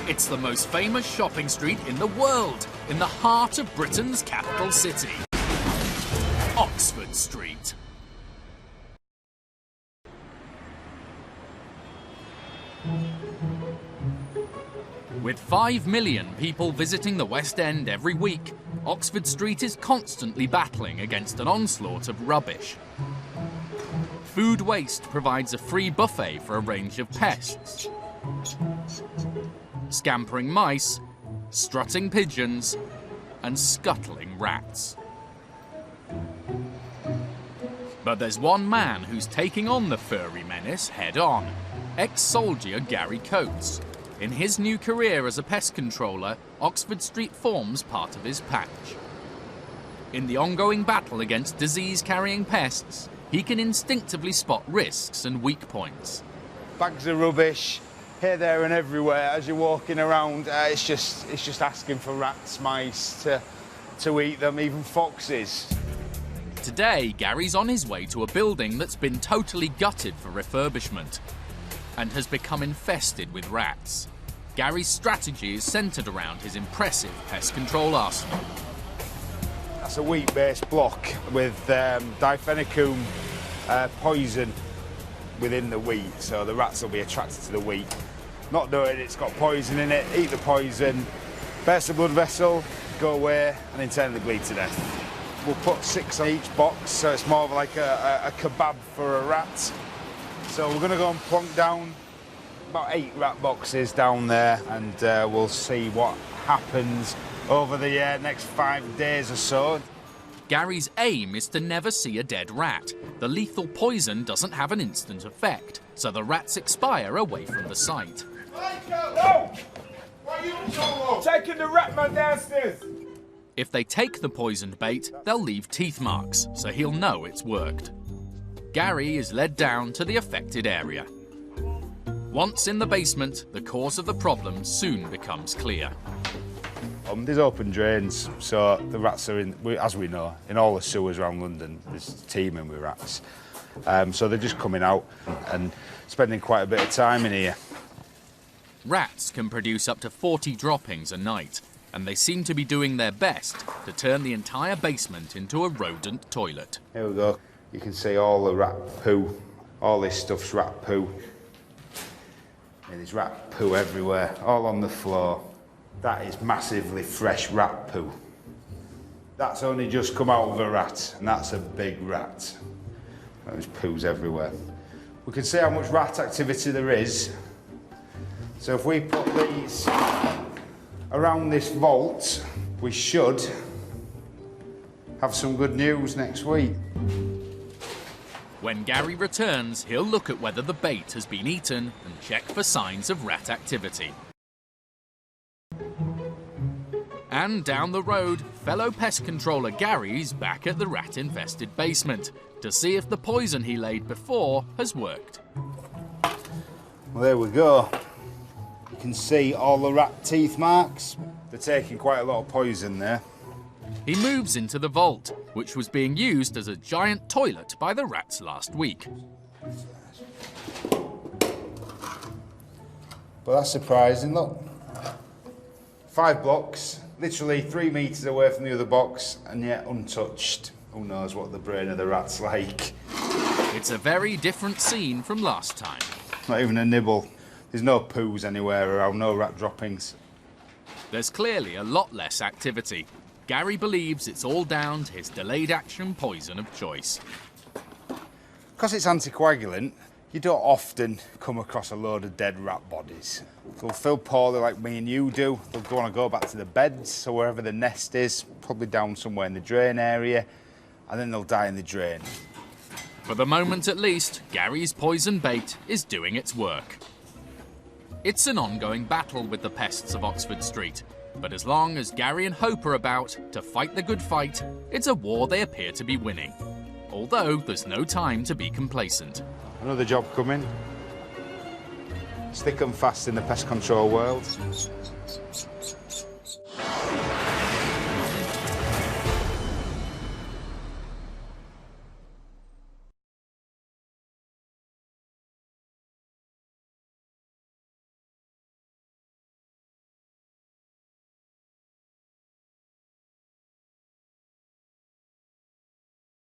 It's the most famous shopping street in the world, in the heart of Britain's capital city, Oxford Street. With 5 million people visiting the West End every week, Oxford Street is constantly battling against an onslaught of rubbish. Food waste provides a free buffet for a range of pests. Scampering mice, strutting pigeons, and scuttling rats. But there's one man who's taking on the furry menace head-on, ex-soldier Gary Coates. In his new career as a pest controller, Oxford Street forms part of his patch. In the ongoing battle against disease-carrying pests, he can instinctively spot risks and weak points. Bags of rubbish, here, there and everywhere as you're walking around. It's just asking for rats, mice to eat them, even foxes. Today, Gary's on his way to a building that's been totally gutted for refurbishment and has become infested with rats. Gary's strategy is centred around his impressive pest control arsenal. That's a wheat-based block with difenicum poison within the wheat, so the rats will be attracted to the wheat. Not knowing it's got poison in it, eat the poison, burst the blood vessel, go away, and internally bleed to death. We'll put 6 on each box, so it's more of like a kebab for a rat. So we're going to go and plonk down about 8 rat boxes down there, and we'll see what happens over the next 5 days or so. Gary's aim is to never see a dead rat. The lethal poison doesn't have an instant effect, so the rats expire away from the site. Whoa! Why are you so low? Taking the rat man downstairs. If they take the poisoned bait, they'll leave teeth marks, so he'll know it's worked. Gary is led down to the affected area. Once in the basement, the cause of the problem soon becomes clear. There's open drains, so the rats are in, as we know, in all the sewers around London, there's teeming with rats. So they're just coming out and spending quite a bit of time in here. Rats can produce up to 40 droppings a night, and they seem to be doing their best to turn the entire basement into a rodent toilet. Here we go. You can see all the rat poo. All this stuff's rat poo. And there's rat poo everywhere, all on the floor. That is massively fresh rat poo. That's only just come out of a rat, and that's a big rat. There's poos everywhere. We can see how much rat activity there is. So if we put these around this vault, we should have some good news next week. When Gary returns, he'll look at whether the bait has been eaten and check for signs of rat activity. And down the road, fellow pest controller Gary's back at the rat-infested basement to see if the poison he laid before has worked. Well, there we go. You can see all the rat teeth marks. They're taking quite a lot of poison there. He moves into the vault, which was being used as a giant toilet by the rats last week. But that's surprising, look. 5 blocks, literally 3 metres away from the other box, and yet untouched. Who knows what the brain of the rat's like. It's a very different scene from last time. Not even a nibble. There's no poos anywhere around, no rat droppings. There's clearly a lot less activity. Gary believes it's all down to his delayed action poison of choice. Because it's anticoagulant, you don't often come across a load of dead rat bodies. They'll feel poorly like me and you do. They'll want to go back to the beds, so wherever the nest is, probably down somewhere in the drain area, and then they'll die in the drain. For the moment at least, Gary's poison bait is doing its work. It's an ongoing battle with the pests of Oxford Street. But as long as Gary and Hope are about to fight the good fight, it's a war they appear to be winning. Although there's no time to be complacent. Another job coming. Stick 'em fast in the pest control world.